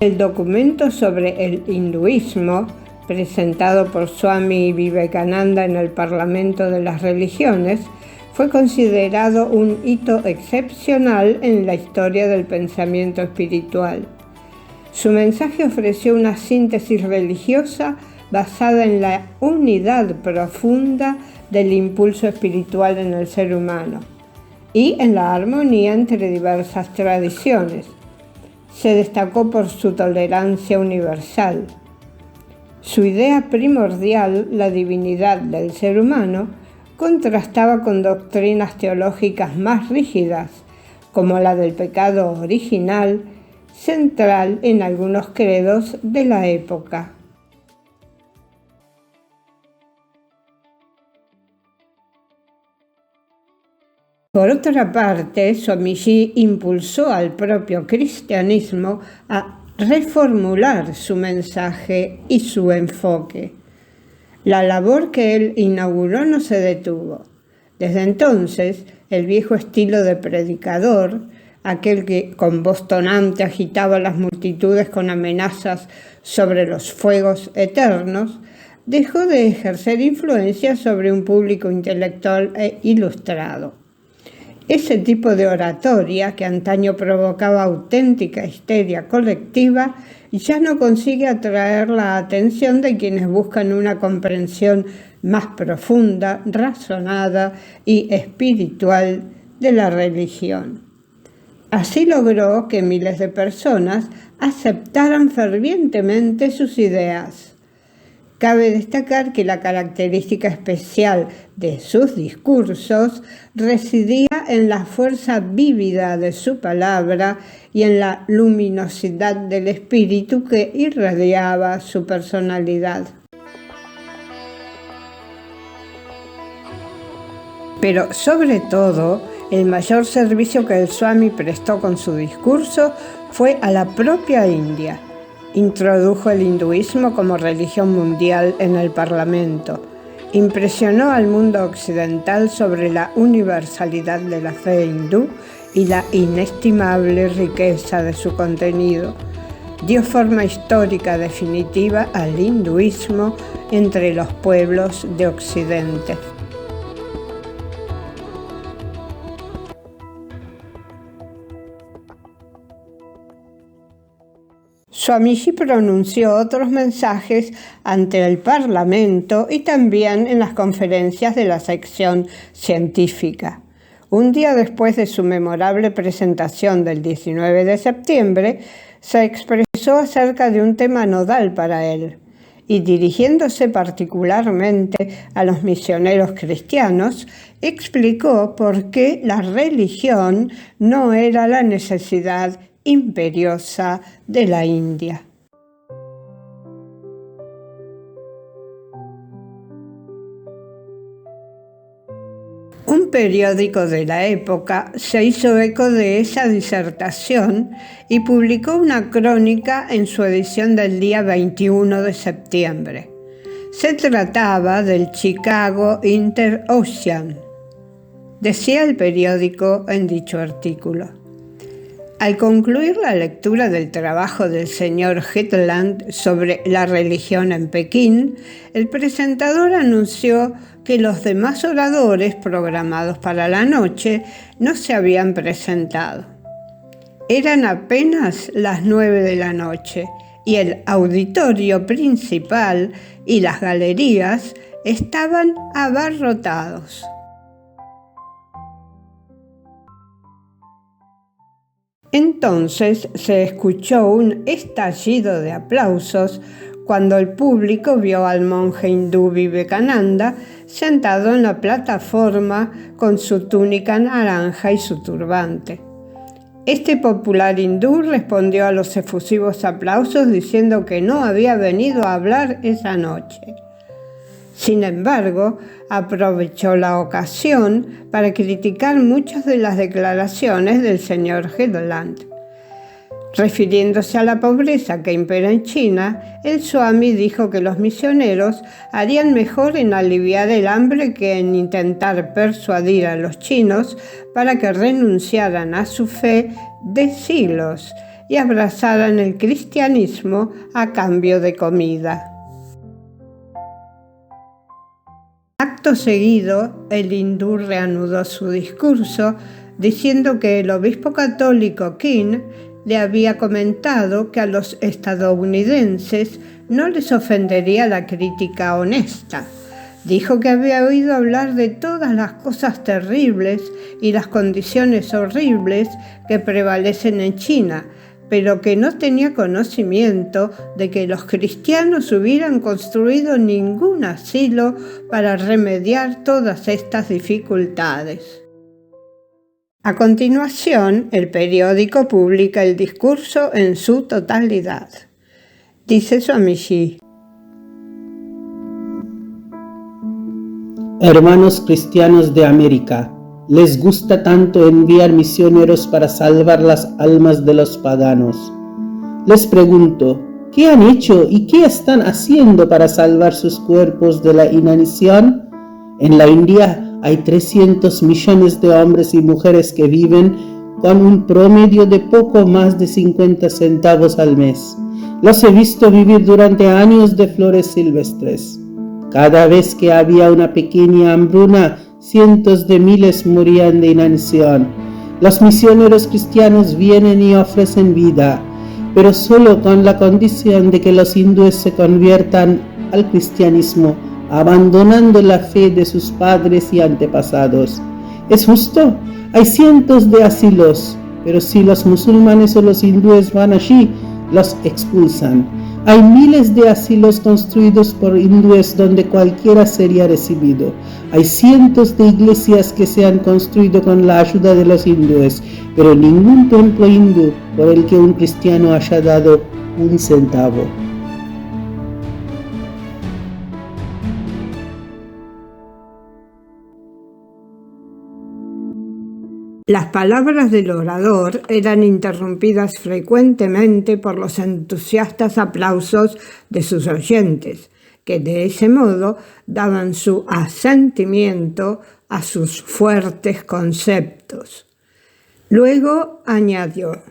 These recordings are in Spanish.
El documento sobre el hinduismo, presentado por Swami Vivekananda en el Parlamento de las Religiones, fue considerado un hito excepcional en la historia del pensamiento espiritual. Su mensaje ofreció una síntesis religiosa basada en la unidad profunda del impulso espiritual en el ser humano y en la armonía entre diversas tradiciones. Se destacó por su tolerancia universal. Su idea primordial, la divinidad del ser humano, contrastaba con doctrinas teológicas más rígidas, como la del pecado original, central en algunos credos de la época. Por otra parte, Swamiji impulsó al propio cristianismo a reformular su mensaje y su enfoque. La labor que él inauguró no se detuvo. Desde entonces, el viejo estilo de predicador, aquel que con voz tonante agitaba a las multitudes con amenazas sobre los fuegos eternos, dejó de ejercer influencia sobre un público intelectual e ilustrado. Ese tipo de oratoria, que antaño provocaba auténtica histeria colectiva, ya no consigue atraer la atención de quienes buscan una comprensión más profunda, razonada y espiritual de la religión. Así logró que miles de personas aceptaran fervientemente sus ideas. Cabe destacar que la característica especial de sus discursos residía en la fuerza vívida de su palabra y en la luminosidad del espíritu que irradiaba su personalidad. Pero sobre todo, el mayor servicio que el Swami prestó con su discurso fue a la propia India. Introdujo el hinduismo como religión mundial en el Parlamento. Impresionó al mundo occidental sobre la universalidad de la fe hindú y la inestimable riqueza de su contenido. Dio forma histórica definitiva al hinduismo entre los pueblos de Occidente. Swamiji pronunció otros mensajes ante el Parlamento y también en las conferencias de la sección científica. Un día después de su memorable presentación del 19 de septiembre, se expresó acerca de un tema nodal para él, y dirigiéndose particularmente a los misioneros cristianos, explicó por qué la religión no era la necesidad imperiosa de la India. Un periódico de la época se hizo eco de esa disertación y publicó una crónica en su edición del día 21 de septiembre. Se trataba del Chicago Inter-Ocean. Decía el periódico en dicho artículo: al concluir la lectura del trabajo del señor Hetland sobre la religión en Pekín, el presentador anunció que los demás oradores programados para la noche no se habían presentado. Eran apenas las 9 de la noche y el auditorio principal y las galerías estaban abarrotados. Entonces se escuchó un estallido de aplausos cuando el público vio al monje hindú Vivekananda sentado en la plataforma con su túnica naranja y su turbante. Este popular hindú respondió a los efusivos aplausos diciendo que no había venido a hablar esa noche. Sin embargo, aprovechó la ocasión para criticar muchas de las declaraciones del señor Hedoland. Refiriéndose a la pobreza que impera en China, el Swami dijo que los misioneros harían mejor en aliviar el hambre que en intentar persuadir a los chinos para que renunciaran a su fe de siglos y abrazaran el cristianismo a cambio de comida. Acto seguido, el hindú reanudó su discurso diciendo que el obispo católico King le había comentado que a los estadounidenses no les ofendería la crítica honesta. Dijo que había oído hablar de todas las cosas terribles y las condiciones horribles que prevalecen en China, pero que no tenía conocimiento de que los cristianos hubieran construido ningún asilo para remediar todas estas dificultades. A continuación, el periódico publica el discurso en su totalidad. Dice Swamiji: Hermanos cristianos de América, les gusta tanto enviar misioneros para salvar las almas de los paganos. Les pregunto, ¿qué han hecho y qué están haciendo para salvar sus cuerpos de la inanición? En la India hay 300 millones de hombres y mujeres que viven con un promedio de poco más de 50 centavos al mes. Los he visto vivir durante años de flores silvestres. Cada vez que había una pequeña hambruna, cientos de miles morían de inanición. Los misioneros cristianos vienen y ofrecen vida, pero solo con la condición de que los hindúes se conviertan al cristianismo, abandonando la fe de sus padres y antepasados. ¿Es justo? Hay cientos de asilos, pero si los musulmanes o los hindúes van allí, los expulsan. Hay miles de asilos construidos por hindúes donde cualquiera sería recibido. Hay cientos de iglesias que se han construido con la ayuda de los hindúes, pero ningún templo hindú por el que un cristiano haya dado un centavo. Las palabras del orador eran interrumpidas frecuentemente por los entusiastas aplausos de sus oyentes, que de ese modo daban su asentimiento a sus fuertes conceptos. Luego añadió: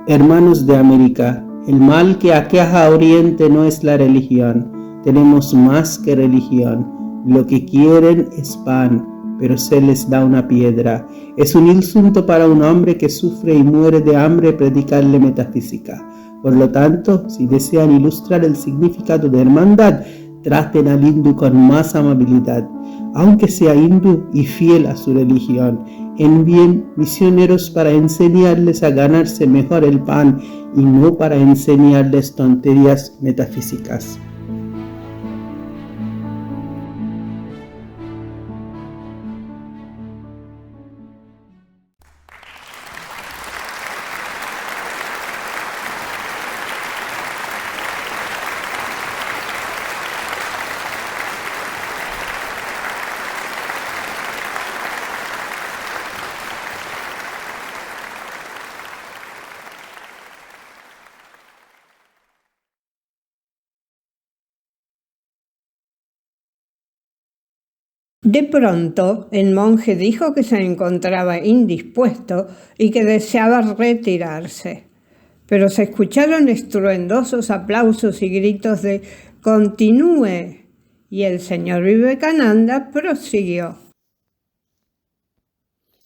Hermanos de América, el mal que aqueja a Oriente no es la religión. Tenemos más que religión. Lo que quieren es pan, pero se les da una piedra. Es un insulto para un hombre que sufre y muere de hambre predicarle metafísica. Por lo tanto, si desean ilustrar el significado de hermandad, traten al hindú con más amabilidad. Aunque sea hindú y fiel a su religión, envíen misioneros para enseñarles a ganarse mejor el pan y no para enseñarles tonterías metafísicas. De pronto, el monje dijo que se encontraba indispuesto y que deseaba retirarse, pero se escucharon estruendosos aplausos y gritos de «¡Continúe!», y el señor Vivekananda prosiguió: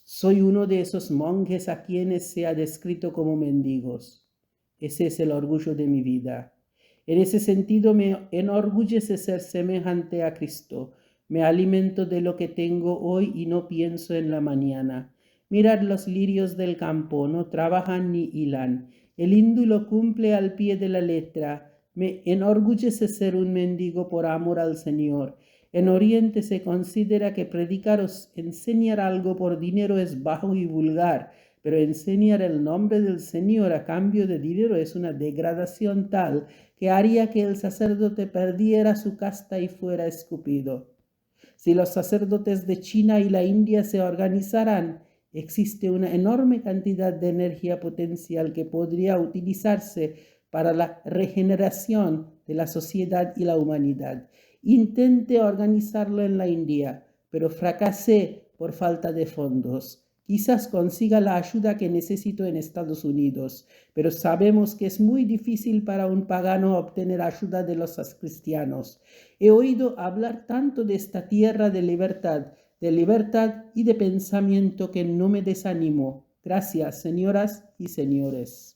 Soy uno de esos monjes a quienes se ha descrito como mendigos. Ese es el orgullo de mi vida. En ese sentido me enorgullece ser semejante a Cristo. Me alimento de lo que tengo hoy y no pienso en la mañana. Mirad los lirios del campo, no trabajan ni hilan. El hindú lo cumple al pie de la letra. Me enorgullece ser un mendigo por amor al Señor. En Oriente se considera que predicar o enseñar algo por dinero es bajo y vulgar, pero enseñar el nombre del Señor a cambio de dinero es una degradación tal que haría que el sacerdote perdiera su casta y fuera escupido. Si los sacerdotes de China y la India se organizaran, existe una enorme cantidad de energía potencial que podría utilizarse para la regeneración de la sociedad y la humanidad. Intenté organizarlo en la India, pero fracasé por falta de fondos. Quizás consiga la ayuda que necesito en Estados Unidos, pero sabemos que es muy difícil para un pagano obtener ayuda de los cristianos. He oído hablar tanto de esta tierra de libertad y de pensamiento que no me desanimo. Gracias, señoras y señores.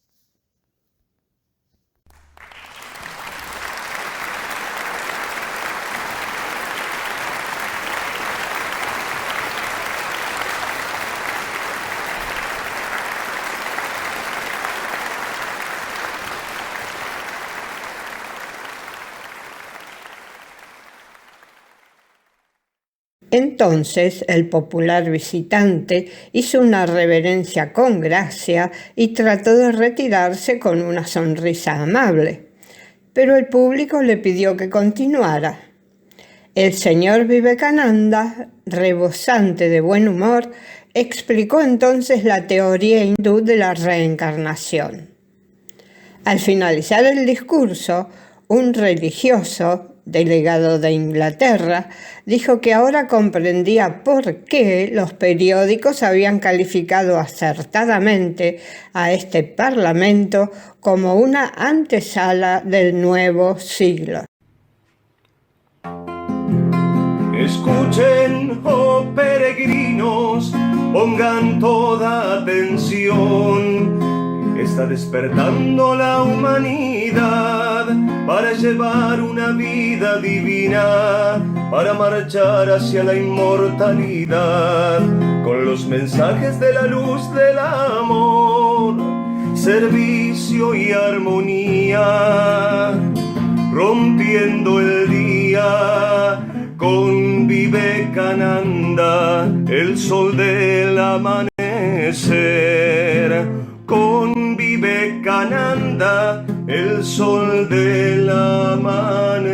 Entonces el popular visitante hizo una reverencia con gracia y trató de retirarse con una sonrisa amable, pero el público le pidió que continuara. El señor Vivekananda, rebosante de buen humor, explicó entonces la teoría hindú de la reencarnación. Al finalizar el discurso, un religioso, delegado de Inglaterra, dijo que ahora comprendía por qué los periódicos habían calificado acertadamente a este Parlamento como una antesala del nuevo siglo. Escuchen, oh peregrinos, pongan toda atención. Está despertando la humanidad para llevar una vida divina, para marchar hacia la inmortalidad, con los mensajes de la luz del amor, servicio y armonía, rompiendo el día con Vivekananda, el sol del amanecer. Con Vivekananda, el sol del amanecer.